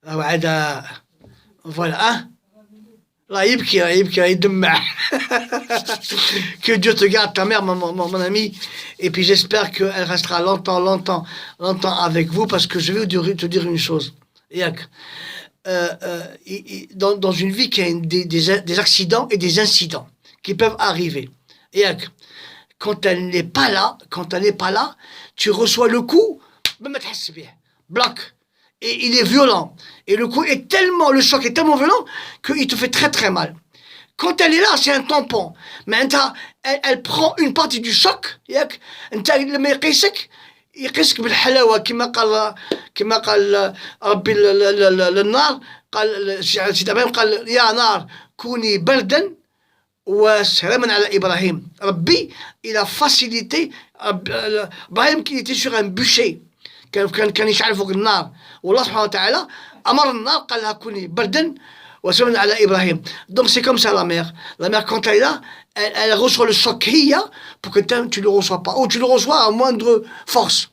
وعدا voilà. Là, يدمع. Que Dieu te garde, ta mère, mon ami. Et puis j'espère qu'elle restera longtemps, longtemps, longtemps avec vous, parce que je vais te dire une chose. Yak. Dans une vie, qu'il y a des accidents et des incidents qui peuvent arriver. Yak. Quand elle n'est pas là, tu reçois le coup, bloc. Et il est violent. Et le choc est tellement violent qu'il te fait très très mal. Quand elle est là, c'est un tampon. Mais elle prend une partie du choc. انت لما يقيسك بالحلاوه كما قال ربي للنار قال سيدنا ابراهيم قال يا نار كوني بردا وسلاما على ابراهيم. ربي il a facilité ابراهيم qui était sur un bûcher كان يشعل فوق النار والله سبحانه وتعالى امر النار قال لها كوني بردا وسلاما على ابراهيم. Donc c'est comme ça la mère quand elle est là elle reçoit le choc qu'il y a pour que tu le reçois pas ou tu le reçois à moindre force.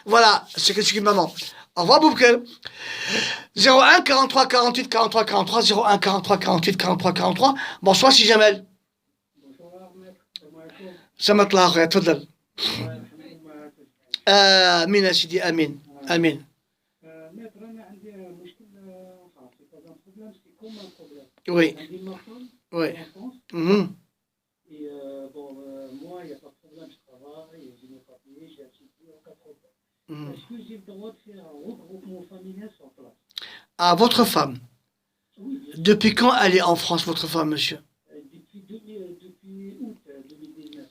Voilà, c'est ce que maman. Au revoir Boubkel. 01 43 48 43 43 01 43 48 43 43. Bonsoir si Jamel. سمت الله خير تفضل. امين يا سيدي امين امين. Oui. Oui. Mmh. Et bon, moi, il n'y a pas de problème, je travaille, j'ai mes papiers, j'ai un site, aucun problème. Mmh. Est-ce que j'ai le droit de faire un regroupement familial sur place? Ah, votre femme? Oui. Depuis quand elle est en France, votre femme, monsieur? Depuis août 2019.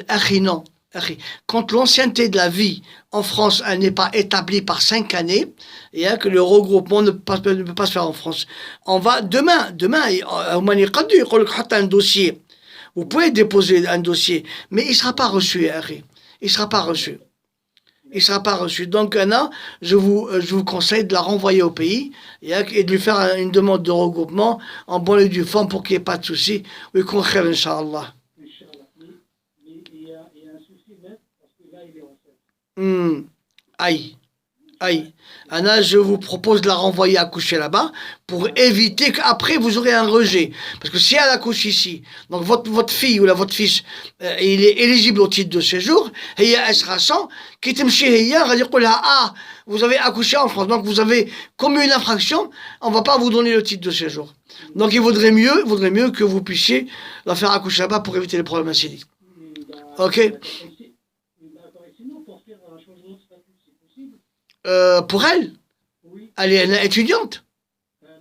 Akhi, non. Akhi. Quand l'ancienneté de la vie en France elle n'est pas établie par 5 années, et que le regroupement ne peut pas se faire en France. On va demain, un dossier. Vous pouvez déposer un dossier, mais il ne sera pas reçu, Akhi. Il ne sera pas reçu. Il ne sera pas reçu. Donc, Anna, je vous conseille de la renvoyer au pays et de lui faire une demande de regroupement en bonne et due forme pour qu'il n'y ait pas de souci. Oui, qu'on khair, Inch'Allah. Il y a un souci net, parce que là, il est en fait. Aïe. Aïe. Anna, je vous propose de la renvoyer accoucher là-bas pour éviter qu'après vous aurez un rejet. Parce que si elle accouche ici, donc votre fille ou votre fils, il est éligible au titre de séjour, et elle sera sans, qui va dire vous avez accouché en France, donc vous avez commis une infraction, on ne va pas vous donner le titre de séjour. Donc il vaudrait mieux que vous puissiez la faire accoucher là-bas pour éviter les problèmes acidiques. Ok. Pour elle? Oui. Elle est étudiante?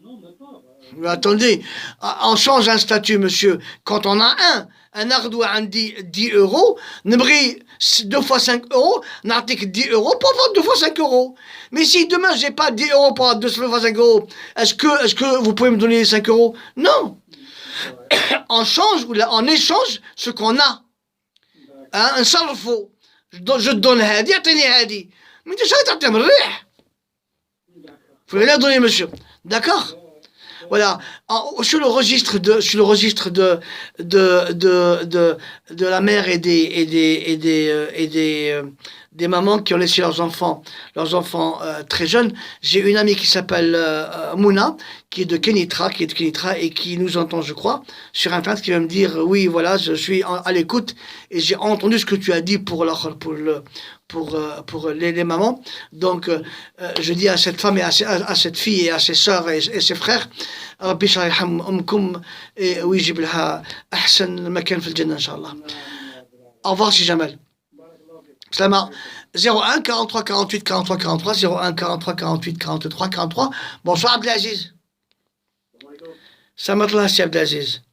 Non, même pas. Mais attendez, on change un statut, monsieur. Quand on a un ardois a 10 euros, Nebri 2 fois 5 euros, n'artique 10 euros pour vendre 2 fois 5 euros. Mais si demain j'ai pas 10 euros pour vendre 2 fois 5 euros, est-ce que vous pouvez me donner les 5 euros? Non. On change, on échange ce qu'on a. Hein, un salfo. Je te donne hadi, attendez hadi. Mais tu sais, tu as vous pouvez la donner, monsieur. D'accord? Voilà. Sur le registre de la mère et des mamans qui ont laissé leurs enfants très jeunes, j'ai une amie qui s'appelle Mouna, qui est de Kenitra et qui nous entend, je crois, sur Internet, qui va me dire oui, voilà, je suis à l'écoute et j'ai entendu ce que tu as dit pour les mamans. Donc, je dis à cette femme et à cette fille et à ses sœurs et ses frères, ربي يرحم أمكم ويجيب لها أحسن مكان في الجنة إن شاء الله. Au revoir, si Jamal. Slama. 01 43 48 43 43 01 43 48 43 43. Bonsoir Abdelaziz. Samatullah si Abdelaziz.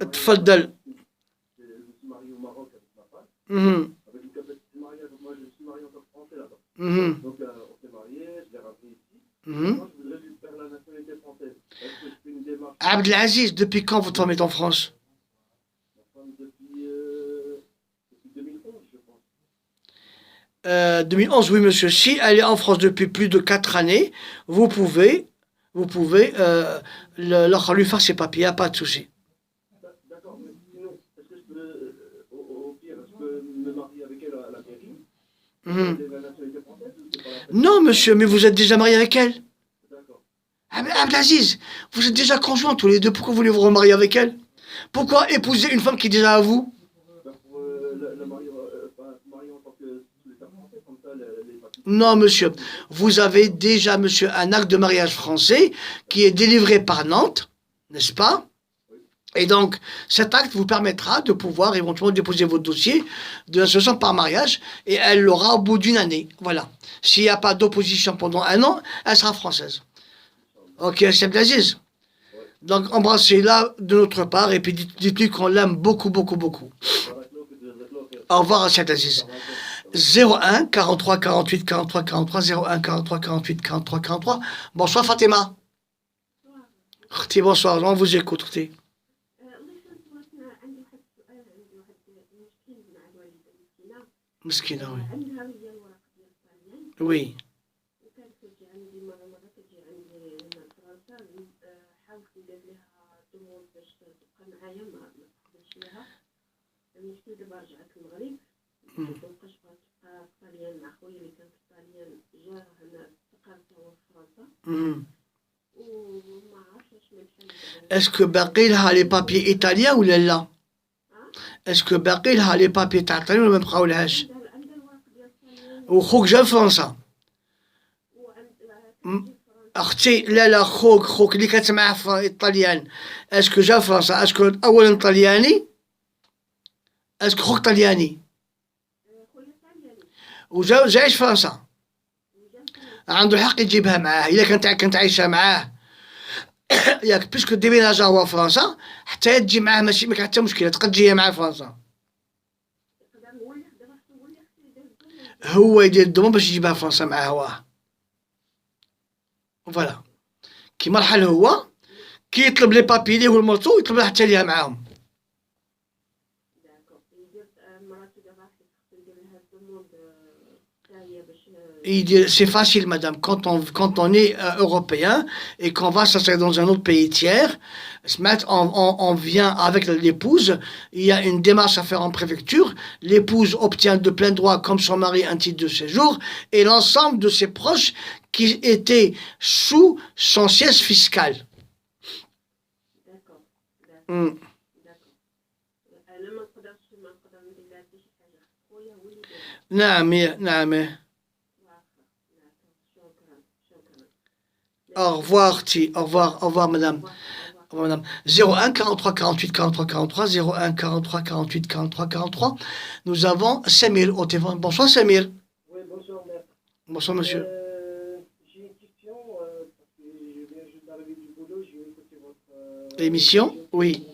تفضل. Abdelaziz, depuis quand votre femme est en France? Depuis 2011, je pense. 2011, oui monsieur. Si elle est en France depuis plus de 4 années, vous pouvez lui faire ses papiers, il n'y a pas de souci. D'accord, mais sinon, est-ce que je peux, au pire, je peux me marier avec elle à la mairie, la nationalité française? Non, monsieur, mais vous êtes déjà marié avec elle. Abdelaziz, vous êtes déjà conjoints tous les deux. Pourquoi voulez vous remarier avec elle? Pourquoi épouser une femme qui est déjà à vous? Non, monsieur. Vous avez déjà, monsieur, un acte de mariage français qui est délivré par Nantes, n'est-ce pas? Et donc, cet acte vous permettra de pouvoir éventuellement déposer votre dossier de l'association par mariage et elle l'aura au bout d'une année. Voilà. S'il n'y a pas d'opposition pendant un an, elle sera française. Ok, c'est Abdelaziz. Donc, embrassez-la de notre part et puis dites-lui qu'on l'aime beaucoup, beaucoup, beaucoup. Au revoir, Abdelaziz. 01 43 48 43 43 01 43 48 43 43. Bonsoir Fatima. Bonsoir, on vous écoute. مسكينة وي وي Est-ce que باقي لها les papiers italiens ولا لا؟ Est-ce que باقي لها les papiers italiens ولا ما بقاولهاش؟ وخوك جا لفرنسا. اختي لا خوك اللي كانت معاه في الطليان اسكو جا فرنسا اسكو اولا طلياني اسكو خوك طلياني وجا عايش فرنسا عنده الحق يجيبها معاه الا كانت عايشه معاه ياك بيسكو ديميناجا هو فرنسا حتى تجي معاه ماشي ما كاين حتى مشكله تقد تجي معاه فرنسا هو يدير الدومون باش يجيبها فرنسا معاه هو فوالا كيما الحال هو كيطلب لي بابي ليه والمرتو يطلب لها حتى ليها معاهم. C'est facile, madame. Quand on est européen et qu'on va s'installer dans un autre pays tiers, on vient avec l'épouse. Il y a une démarche à faire en préfecture. L'épouse obtient de plein droit, comme son mari, un titre de séjour. Et l'ensemble de ses proches qui étaient sous son siège fiscal. نعم. Au revoir, au revoir, madame. 01 43 48 43 43 01 43 48 43 43. Nous avons Samir au téléphone. Bonsoir Samir. Oui, bonsoir maître. Bonsoir monsieur. J'ai une question parce que je viens juste d'arriver du boulot, j'ai écouté votre émission. Oui.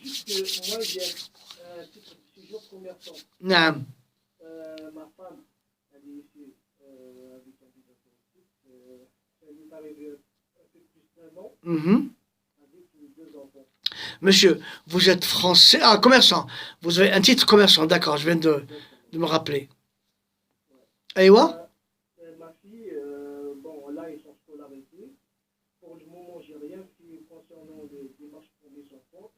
C'est juste que moi j'ai un titre de séjour commerçant. نعم. Ma femme, elle est ici avec un visa touristique. Elle est arrivée un peu plus d'un an avec 2 enfants. Monsieur, vous êtes français, commerçant. Vous avez un titre commerçant, d'accord, je viens de me rappeler. Aïwa? Ma fille, bon, là, ils sont scolarisés. Pour le moment, j'ai rien fait concernant les démarches pour mes enfants.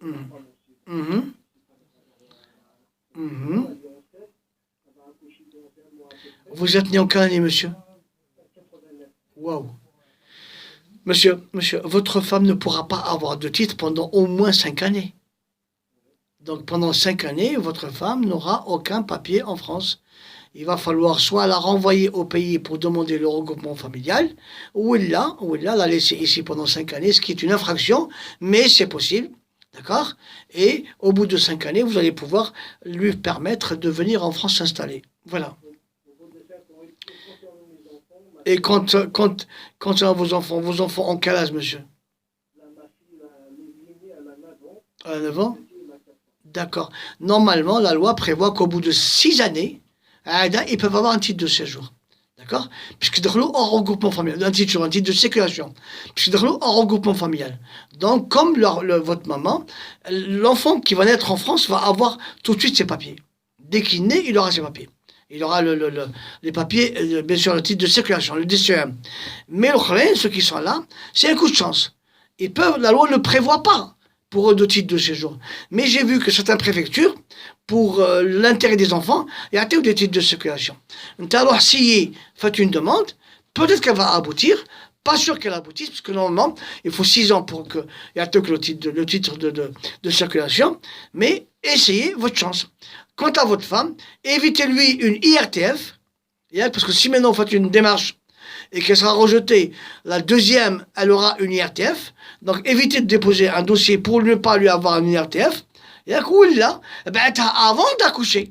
Vous êtes né en quelle année, monsieur? Waouh. Monsieur, votre femme ne pourra pas avoir de titre pendant au moins 5 années. Donc pendant 5 années, votre femme n'aura aucun papier en France. Il va falloir soit la renvoyer au pays pour demander le regroupement familial, ou la laisser ici pendant 5 années, ce qui est une infraction, mais c'est possible. D'accord? Et au bout de 5 années, vous allez pouvoir lui permettre de venir en France s'installer. Voilà. Et quand vos enfants ont quel âge, monsieur? Elle a 9 ans. D'accord. Normalement, la loi prévoit qu'au bout de 6 années, ils peuvent avoir un titre de séjour. D'accord? Puisqu'ils sont en regroupement familial. Un titre de sécurisation. Puisqu'ils sont en regroupement familial. Donc, comme votre maman, l'enfant qui va naître en France va avoir tout de suite ses papiers. Dès qu'il naît, il aura ses papiers. Il aura les papiers, bien sûr, le titre de circulation, le DCEM. Mais ceux qui sont là, c'est un coup de chance. La loi ne prévoit pas. pour deux titres de séjour. Mais j'ai vu que certaines préfectures, pour l'intérêt des enfants, il y a des titres de circulation. Alors, si faites une demande, peut-être qu'elle va aboutir, pas sûr qu'elle aboutisse, parce que normalement, il faut 6 ans pour qu'il y ait le titre de circulation, mais essayez votre chance. Quant à votre femme, évitez-lui une IRTF, parce que si maintenant vous faites une démarche et qu'elle sera rejetée, la deuxième, elle aura une IRTF, donc évitez de déposer un dossier pour ne pas lui avoir une IRTF, là, avant d'accoucher.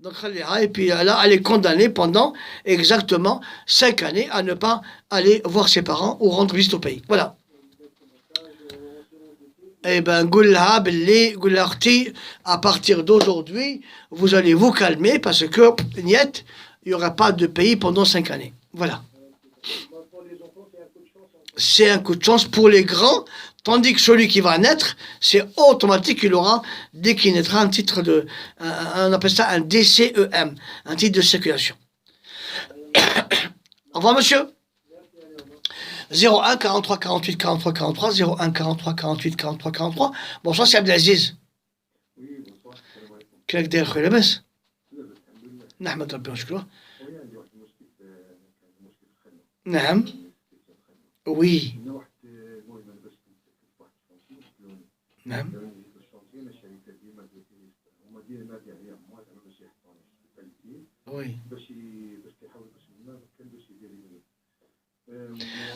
Donc, et puis là, elle est condamnée pendant exactement 5 années à ne pas aller voir ses parents ou rendre visite au pays. Voilà. Eh ben, Gulha, Belli, Gullarti, à partir d'aujourd'hui, vous allez vous calmer parce que, niet, il n'y aura pas de pays pendant 5 années. Voilà. C'est un coup de chance pour les grands, tandis que celui qui va naître, c'est automatique, il aura, dès qu'il naîtra, un titre de, on appelle ça un DCEM, un titre de circulation. Au revoir, monsieur. 01 43 48 43 43, 01 43 48 43 43. Bonsoir, c'est Abdelaziz. Oui, bonsoir. كيفك داير خويا لاباس؟ نحمد ربي ونشكره. نعم. وي. نعم. Oui.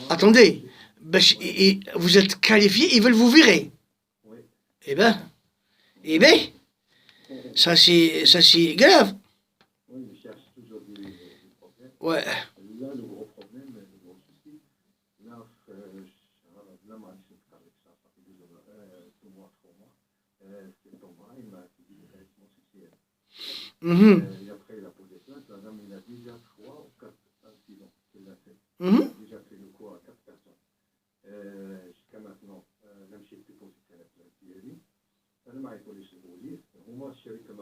Attendez, vous êtes qualifié, ils veulent vous virer. Eh ben, ça c'est grave. Ouais. Là, le gros problème, le gros souci, là, moi, je suis avec ça, ça fait 2 mois, 3 mois. C'est Thomas, il m'a dit directement ceci. Et après, il a posé plainte. La dame, il a déjà 3 ou 4 incidents qu'il a fait. Il a déjà fait le coup à 4 personnes. Jusqu'à maintenant, même si il était posé plainte, il a dit, أنا معي بوليس البوليس هما الشركة